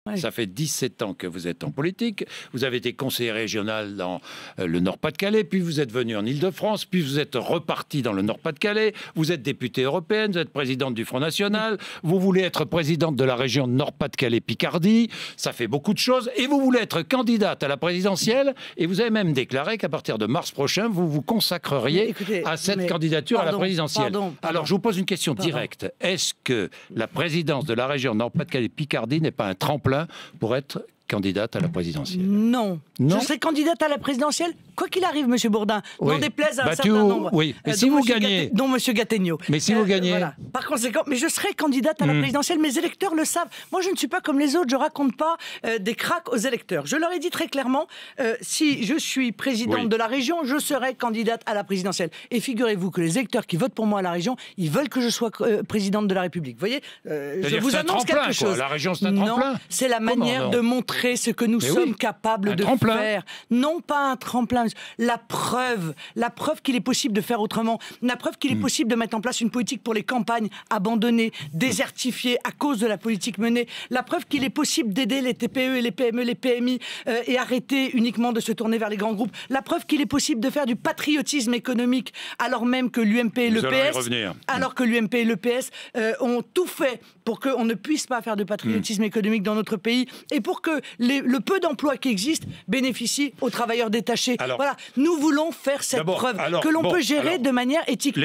Ouais. Ça fait 17 ans que vous êtes en politique. Vous avez été conseiller régional dans le Nord-Pas-de-Calais, puis vous êtes venu en Île-de-France, puis vous êtes reparti dans le Nord-Pas-de-Calais. Vous êtes députée européenne, vous êtes présidente du Front National. Vous voulez être présidente de la région Nord-Pas-de-Calais-Picardie. Ça fait beaucoup de choses. Et vous voulez être candidate à la présidentielle. Et vous avez même déclaré qu'à partir de mars prochain, vous vous consacreriez à cette candidature à la présidentielle. Alors, je vous pose une question directe. Est-ce que la présidence de la région Nord-Pas-de-Calais-Picardie n'est pas un tremplin pour être candidate à la présidentielle? Non. Je serai candidate à la présidentielle, quoi qu'il arrive, Monsieur Bourdin. Oui. N'en déplaise à un certain nombre. Oui, mais si vous gagnez... dont Monsieur Gattegno. Mais si vous gagnez... Voilà. Par conséquent, mais je serai candidate à la présidentielle, mes électeurs le savent. Moi, je ne suis pas comme les autres, je raconte pas des cracks aux électeurs. Je leur ai dit très clairement, si je suis présidente de la région, je serai candidate à la présidentielle. Et figurez-vous que les électeurs qui votent pour moi à la région, ils veulent que je sois présidente de la République. Vous voyez, je vous annonce quelque chose. La région, c'est un tremplin. Non, c'est la manière de montrer ce que nous sommes capables de faire. Non, pas un tremplin. La preuve qu'il est possible de faire autrement. La preuve qu'il est possible de mettre en place une politique pour les campagnes abandonnées, désertifiées à cause de la politique menée. La preuve qu'il est possible d'aider les TPE et les PME, les PMI et arrêter uniquement de se tourner vers les grands groupes. La preuve qu'il est possible de faire du patriotisme économique alors même que l'UMP et le PS ont tout fait pour qu'on ne puisse pas faire de patriotisme économique dans notre pays et pour que le peu d'emplois qui existent bénéficient aux travailleurs détachés. Alors, voilà, nous voulons faire cette preuve que l'on peut gérer de manière éthique.